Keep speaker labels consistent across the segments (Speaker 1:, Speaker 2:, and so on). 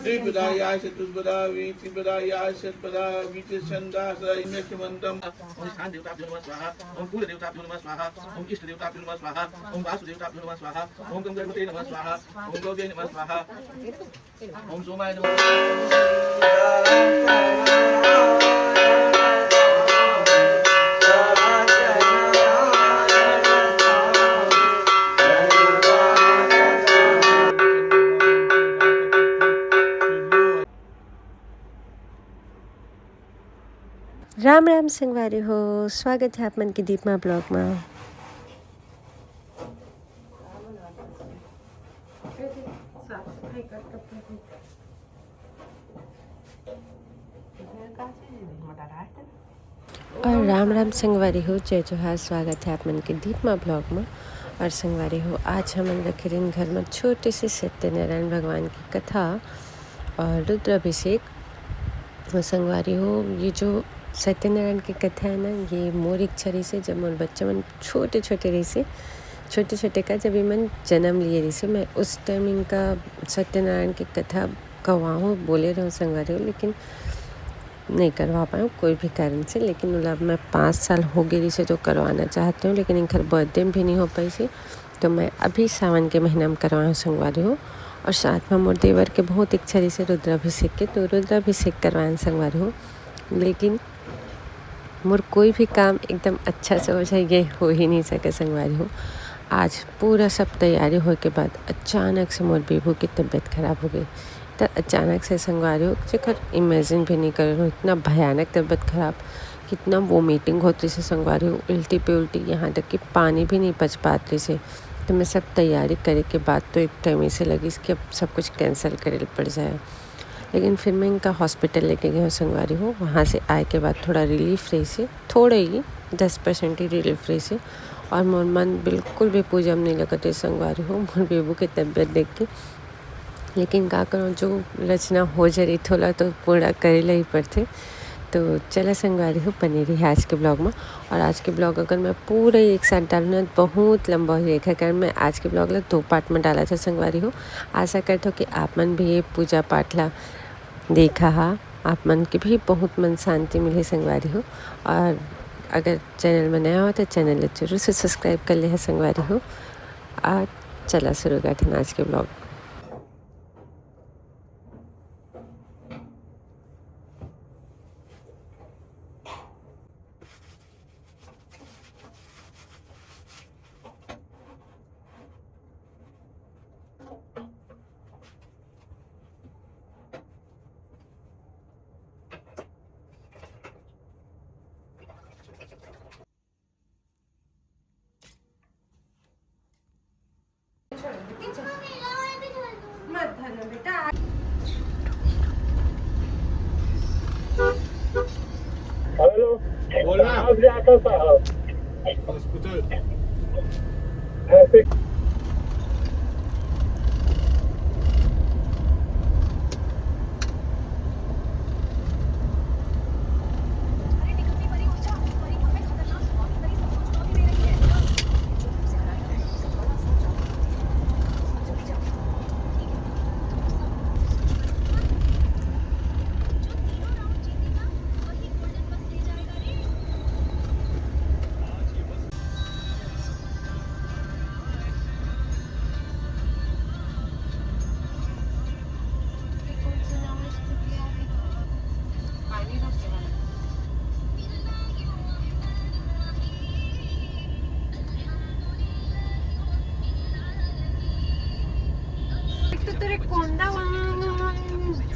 Speaker 1: द्विपदायाः चतुष्पदा वीतिपदायाः षट्पदा वीतिछन्दाः इन्द्रमन्त्रम् ओम स्थान देवताभ्यो नमः स्वाहा ओम कुल देवताभ्यो नमः स्वाहा ओम इष्ट देवताभ्यो नमः स्वाहा ओम वासुदेवताभ्यो नमः स्वाहा ओम गंगवते नमः स्वाहा ओम गौगे नमः स्वाहा ओम सोमाय नमः।
Speaker 2: राम राम संगवारी हो, स्वागत है आप मन की दीपमा ब्लॉग में। और राम राम संगवारी हो, जय जोहार, स्वागत है आप मन के दीपमा ब्लॉग में। और संगवारी हो, आज हम रखे दिन घर में छोटे से सत्यनारायण भगवान की कथा और रुद्राभिषेक। तो संगवारी हो, ये जो सत्यनारायण की कथा है ना, ये मोर इच्छा रही से जब मोर बच्चा मन छोटे छोटे रही से छोटे का जब मन जन्म लिए रही से, मैं उस टाइम इनका सत्यनारायण की कथा करवाऊँ बोले रहूँ संगवारी हो, लेकिन नहीं करवा पाऊँ कोई भी कारण से। लेकिन मतलब मैं 5 साल हो गई से तो करवाना चाहती हूँ, लेकिन इनका बर्थडे भी नहीं हो पाई से, तो मैं अभी सावन के महीना में करवाऊँ संगवारी हो। और साथ में मोर देवर के बहुत इच्छा रही से रुद्राभिषेक के, तो रुद्राभिषेक करवाएं संगवारी हो। लेकिन मोर कोई भी काम एकदम अच्छा से हो जाए ये हो ही नहीं सके संगवारी हो। आज पूरा सब तैयारी होने के बाद अचानक से मोर बेबू की तबीयत खराब हो गई। तो अचानक से संगवारी हो जेकर इमेजिन भी नहीं कर रहा हूँ, इतना भयानक तबीयत खराब, कितना वोमिटिंग होती से संगवारी हो, उल्टी पे उल्टी, यहाँ तक कि पानी भी नहीं पच पाती से। तो मैं सब तैयारी करे के बाद तो एक टाइम ऐसे लगी कि अब सब कुछ कैंसिल करे पड़ जाए। लेकिन फिर मैं इनका हॉस्पिटल लेके गई हूँ संगवारी हो। वहाँ से आए के बाद थोड़ा रिलीफ रही से, थोड़े ही 10% ही रिलीफ रही से। और मोर मन बिल्कुल भी पूजा में नहीं लगते संगवारी हो, मोर बेबू की तबीयत देख के। लेकिन का करूँ, जो रचना हो जा रही थोड़ा तो पूरा करे ही पड़ते। तो चला संगवारी हो, बने रही आज के ब्लॉग में। और आज के ब्लॉग अगर मैं पूरे एक साथ डालूँ ना बहुत लंबा हो जाएगा, कारण मैं आज के ब्लॉग ला 2 पार्ट में डाला था संगवारी हो। आशा करता हूँ कि आप मन भी ये पूजा पाठ ला देखा हा, आप मन की भी बहुत मन शांति मिले संगवारी हो। और अगर चैनल में नया हो तो चैनल जरूर से सब्सक्राइब कर ले है संगवारी हो। और चला शुरू करते हैं आज के ब्लॉग।
Speaker 1: हेलो, बोलना आप जाता साहब हॉस्पिटल ऐसे।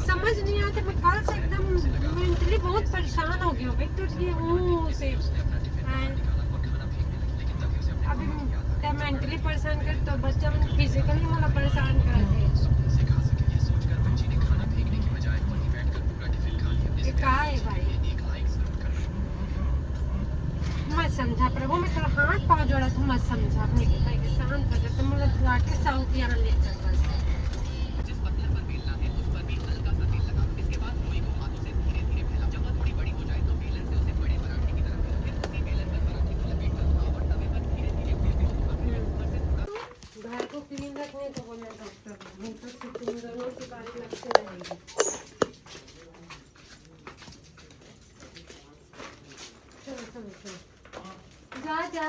Speaker 2: समझ नहीं आता, मैं कल से एकदम मेंटली बहुत परेशान हो गया हूँ। तो ये हूँ से अभी मेंटली परेशान कर तो बच्चा फिजिकली मला परेशान करते। ये का है भाई, मत समझा प्रभु, मैं तेरा हाथ पाँव जोड़ा तू मत समझा, अपने के भाई के शांत कर दे, मुझे दुआ के साउथ यहाँ ले चल बस। घर को क्लीन रखने को बोला डॉक्टर, नहीं तो जा जा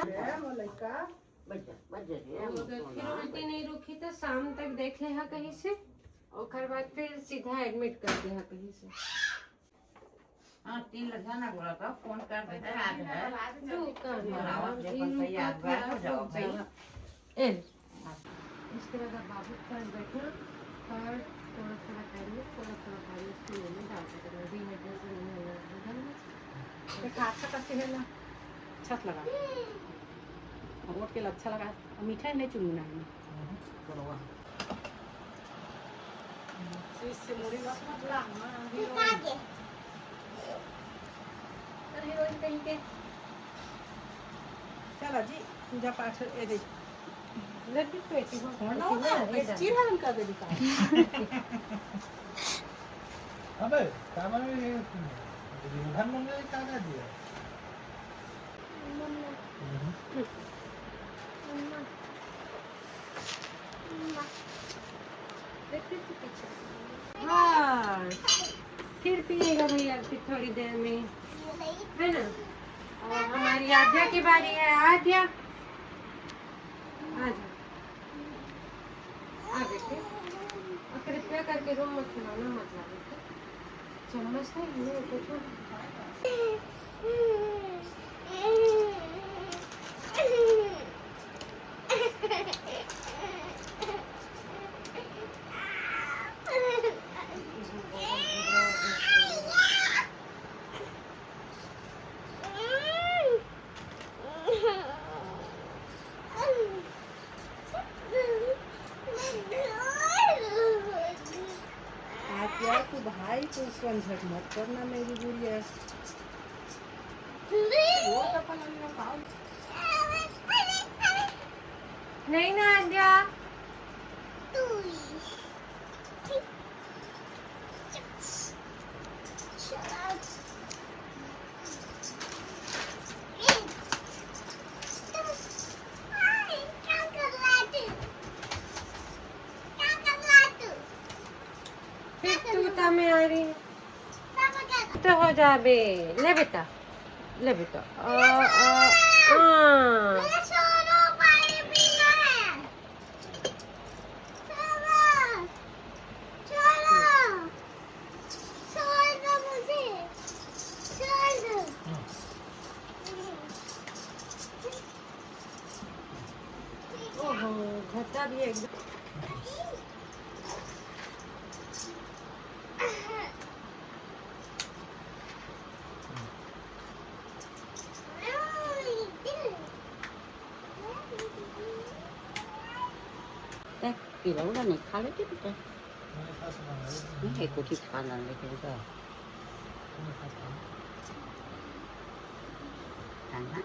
Speaker 2: फिर उल्टी नहीं रुकी तो शाम तक देख ले कहीं से और बाद फिर सीधा एडमिट कर दे कहीं से।
Speaker 3: हाँ 3 लगा ना बोला था फोन कर देते हैं आज है
Speaker 2: इसके बाद बाबू पर बैठना और थोड़ा थोड़ा टाइम पानी इसके लिए में डाल सकते हैं
Speaker 3: अच्छा कैसे है ना छत लगा रोट के अच्छा लगा मीठा नहीं चुनना है इससे मुड़ी हीरोइन कहीं के चला जी पूजा पाठ ए दे
Speaker 2: लड्डू पेटी हो
Speaker 3: चिर हम कर दे दिखा
Speaker 1: अबे सामान में ये घर में क्या कर दिया
Speaker 2: हाँ फिर पिएगा भैया फिर थोड़ी देर में है ना। और हमारी आद्या की बारी है। आद्या आ बेटे और कृपया करके रूम में खिलाना मत ला बेटे। चम्मच नहीं है कुछ
Speaker 3: तू भाई तू झंझट मत करना मेरी गुड़िया वो तो अपन अंदर खाओ
Speaker 2: नहीं ना आद्या में आ रही तो हो जाबे ले बेटा ओहो घटा भी एकदम
Speaker 3: kỳ lẩu ra này khá lấy tiếp chứ cái của thịt khá là lấy cái đó ăn á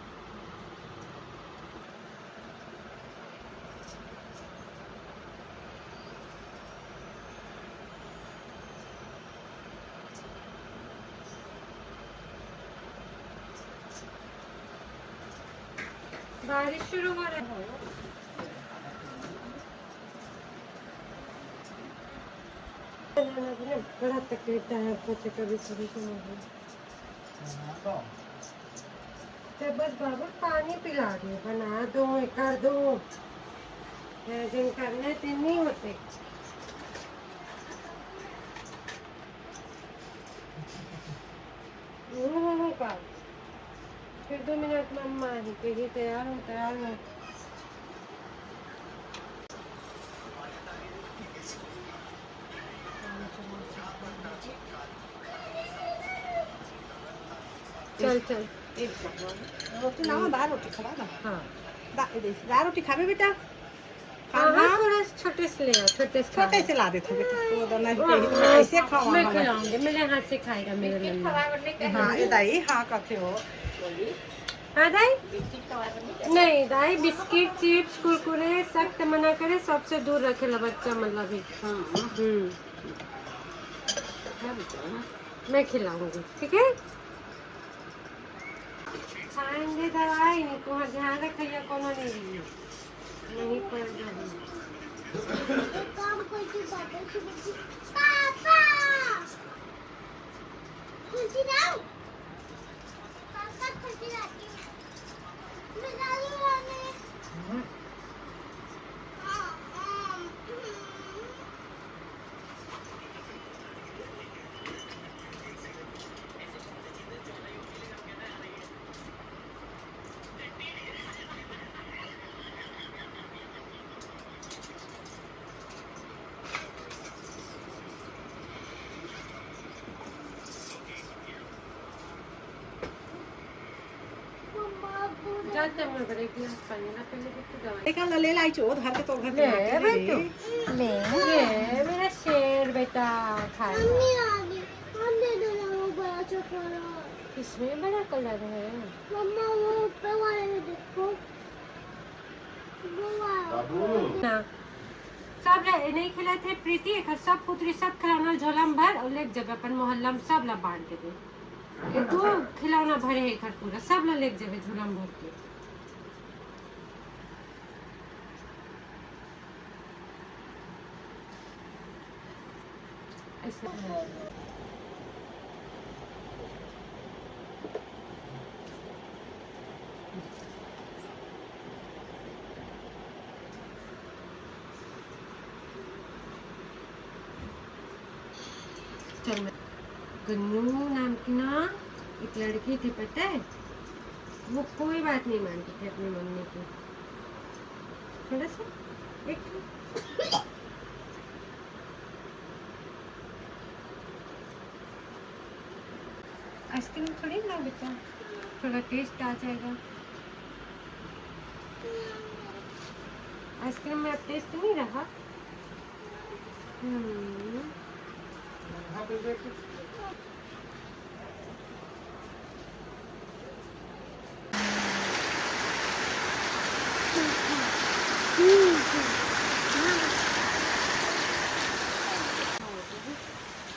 Speaker 2: बारिश शुरू हो रही है। बड़ा तकलीफ है बच्चे कभी कभी तो बस बाबू पानी पिला दो बना दो कर दो जिन करने से नहीं होते का फिर 2 मिनट में अम्मा ही तैयार हो चल
Speaker 3: रोटी ना दाल रोटी खा ना
Speaker 2: हाँ
Speaker 3: दाल रोटी खाबे बेटा
Speaker 2: हाँ थोड़ा छोटे से ले आओ छोटे से
Speaker 3: ला देते बेटा तो दोनों ही कैसे खाओ
Speaker 2: मैं खिलाऊंगी मेरे हाथ से खाएगा मेरे लिए
Speaker 3: हाँ ये दाई हाँ कहते हो
Speaker 2: हाँ दाई नहीं दाई बिस्किट चिप्स कुरकुरे सख्त मना करे सबसे दूर रखेला बच्चा मतलब मैं खिलाऊंगी ठीक है खाएंगे दवाई नहीं तुम्हारा ध्यान रखिए कोनो नहीं पड़ जाए
Speaker 4: काम करती पापा की बच्ची पापा खुशी जाओ पापा खुशी जाती मैं जाऊँ आने
Speaker 2: जाते मैं बड़े गिलास पानी ना पहले भी तो दवाई
Speaker 3: एक ले लाई चो घर के तो घर
Speaker 2: ले
Speaker 3: के
Speaker 2: भाई तू ले मेरा शेर बेटा खाए
Speaker 4: मम्मी आ गई हम दे दो ना वो बड़ा चॉकलेट
Speaker 2: इसमें बड़ा कलर है
Speaker 4: मम्मा वो ऊपर वाले में देखो वो वाला
Speaker 2: ना सब नहीं खिलाए थे प्रीति एक सब पुत्री सब खिलौना झोलम भर और लेक जब अपन मोहल्ला में सब ला बांट के दे ये दो खिलौना भरे है घर पूरा सब ला लेक जब झोलम भर के ऐसे चल मैं गन्नू नाम की ना एक लड़की थी पता है वो कोई बात नहीं मानती थी अपनी मम्मी की थोड़ा सा एक आइसक्रीम थोड़ी ना बेटा थोड़ा टेस्ट आ जाएगा आइसक्रीम में अब टेस्ट नहीं रहा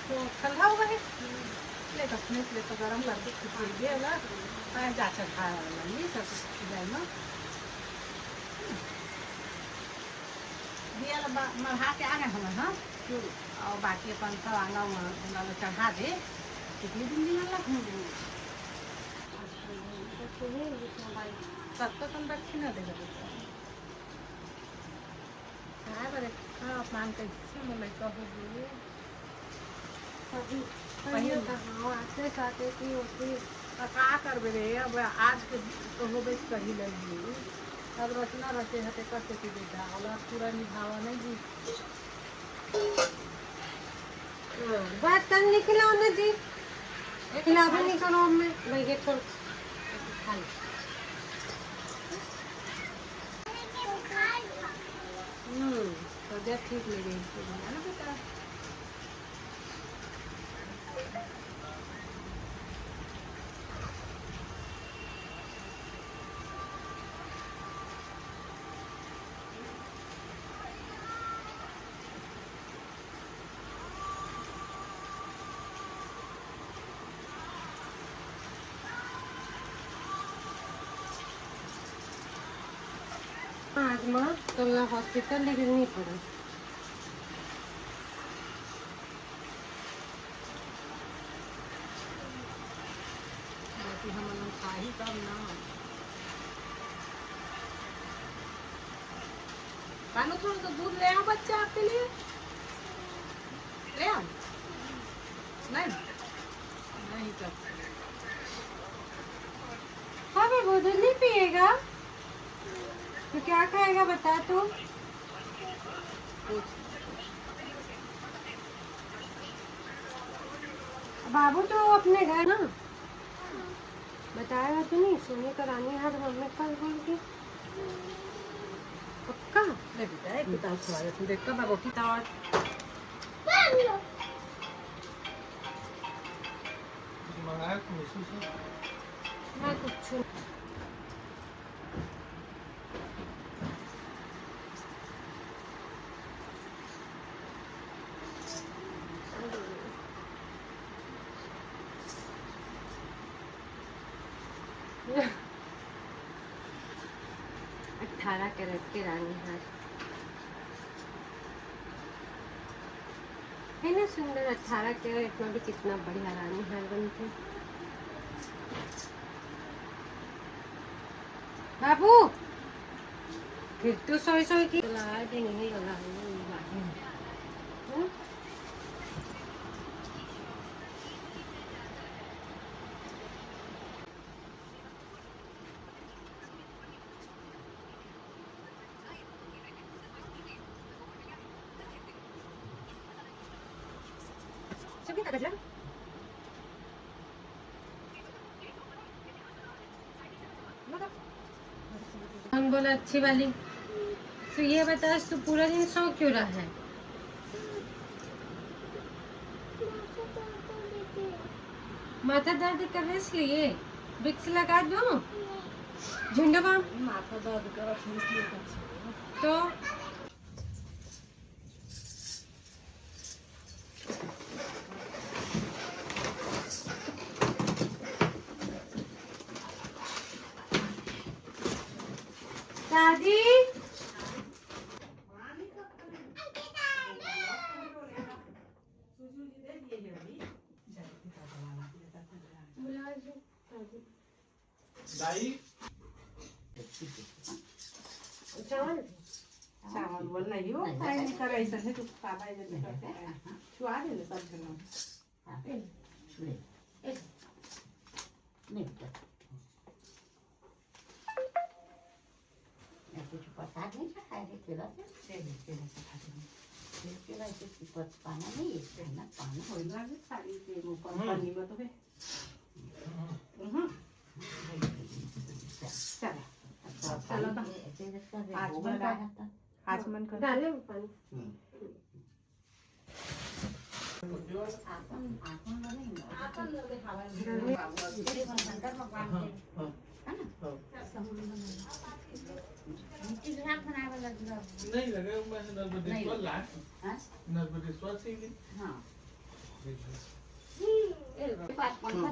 Speaker 3: तो ठंडा हुआ है ले तो अपने ले तो गरम करके खिचड़ी दे ना आए जाकर खा लेंगे सब जाए ना दिया ला मरहा के आ गए हम हां और बाकी अपन सब आंगा उंगा चढ़ा दे कितने दिन दिया ला सब तो तुम दक्षिणा दे दो हां बरे हां अपमान कैसे मैं कहूँ
Speaker 2: पहले कहाँ आते साथे की होती
Speaker 3: का करबे रे अब आज के तो होबे कही लगी अब रचना रचे हते करते की बेटा औलाद पूरा निभावा नहीं जी
Speaker 2: बात कर निकला ना जी खिलावे नहीं करो मैं भाई ये छोड़ खा ले
Speaker 3: तो देख ठीक ले गई ना बेटा
Speaker 2: आज माँ कल हॉस्पिटल लेकर नहीं पड़ा
Speaker 3: बाकी हम लोग खाही कब ना कानू थोड़ा सा दूध ले आओ बच्चा आपके लिए ले आओ नहीं नहीं कर
Speaker 2: हाँ वो दूध नहीं पिएगा तो क्या खाएगा बता तू बाबू तो अपने घर ना बताया तो नहीं सोने का रानी हाथ मम्मी कल बोल के पक्का
Speaker 3: ले बेटा एक किताब खवा दे तू देख कब बाबू किताब
Speaker 1: मंगाया खुशी से
Speaker 2: मैं कुछ कैरेट के रानी हार है ना सुंदर 18 कैरेट में भी कितना बढ़िया रानी हार बनते। बाबू फिर तो सोई सोई की लगा देंगे लगा कौन बोला अच्छी वाली? तो ये बता तू पूरा दिन सो क्यों रहा है? माथा दर्द कर रहा है इसलिए विक्स लगा दूं? झुंडवा
Speaker 3: माथा दर्द कर
Speaker 2: तो दादी
Speaker 1: दाई
Speaker 2: चावल
Speaker 3: चावल बोल नहीं हो फ्राई नहीं करे ऐसा है तो पापा जैसे करते हैं छुआ दे सब जन
Speaker 5: कुछ प्रसाद नहीं खाए थे केला से केला से कुछ पाना नहीं है ना पाना
Speaker 3: हो लगे साड़ी के ऊपर पानी में तो है चलो चलो आज मन कर
Speaker 2: डाले पानी
Speaker 1: नहीं लगे मैं नर्मदेश्वर लास्ट नर्मदेश्वर से ही
Speaker 5: हाँ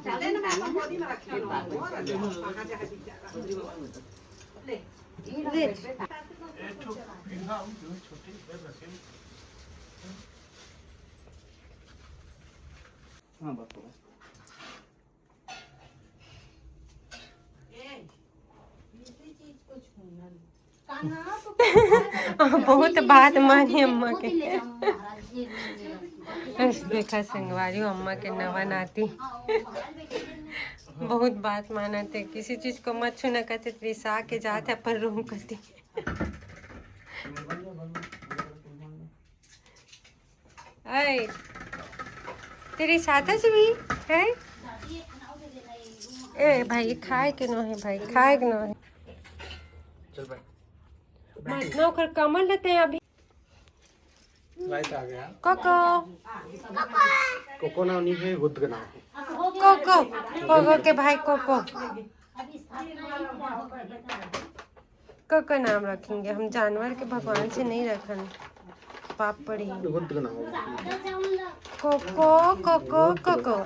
Speaker 3: चले ना मैं गोदी में रखी हूं कहां जा ले
Speaker 2: ले
Speaker 1: एक तो पिंगा हम जो छोटे पर रखे हां बापू
Speaker 2: बहुत बात मानी अम्मा के। देखा संगवारी अम्मा के नवा नाती बहुत बात मानते, किसी चीज को मत छूना कहते त्रिसा के जाते अपन रूम करती। अरे तेरी साथा से भी है ए भाई खाए के न है भाई खाए के न है
Speaker 1: चल भाई
Speaker 2: मत ना कर कमल लेते हैं अभी
Speaker 1: लाइट आ गया
Speaker 2: कोको
Speaker 1: कोको ना नहीं है गुदगना
Speaker 2: कोको कोको के भाई कोको कोको नाम रखेंगे हम, जानवर के भगवान से नहीं रखन पाप पड़ी।
Speaker 1: गुदगना
Speaker 2: कोको कोको कोको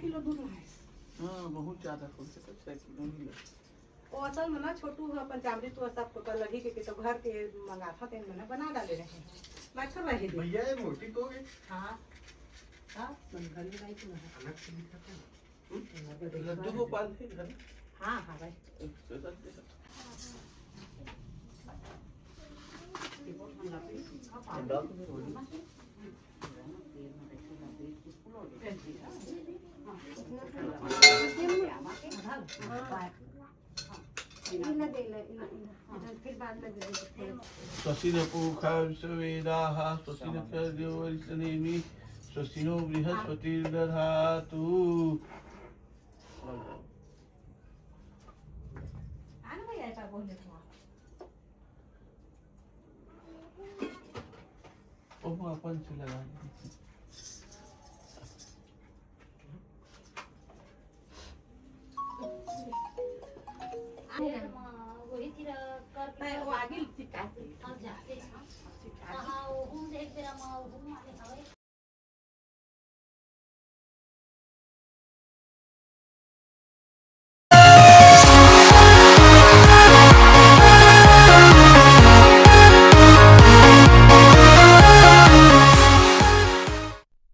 Speaker 3: किलो दूध है
Speaker 1: हां बहुत ज्यादा खोल के तो 6 किलो नहीं लगे।
Speaker 3: वो असल में ना छोटू पंचामृत तो सब को लगी के तो घर के मंगा था तेन मैंने बना डाले रहे मैं कर रहे थे
Speaker 1: भैया ये मोटी तो है
Speaker 3: हां हां मन घर में नहीं तो
Speaker 1: अलग से लिखा था लड्डू गोपाल थे घर
Speaker 3: हां हां भाई
Speaker 1: स्वस्तिनपूखा विश्ववेदाः स्वस्तिनक्षरदेवरिष्टनेमि स्वस्तिनो बृहस्पतिर्दधातु। अपन से लगा
Speaker 4: वहीतिर कर
Speaker 3: वो आगे चिपका
Speaker 4: अब जाते हैं हाँ वो उन एक बेरा में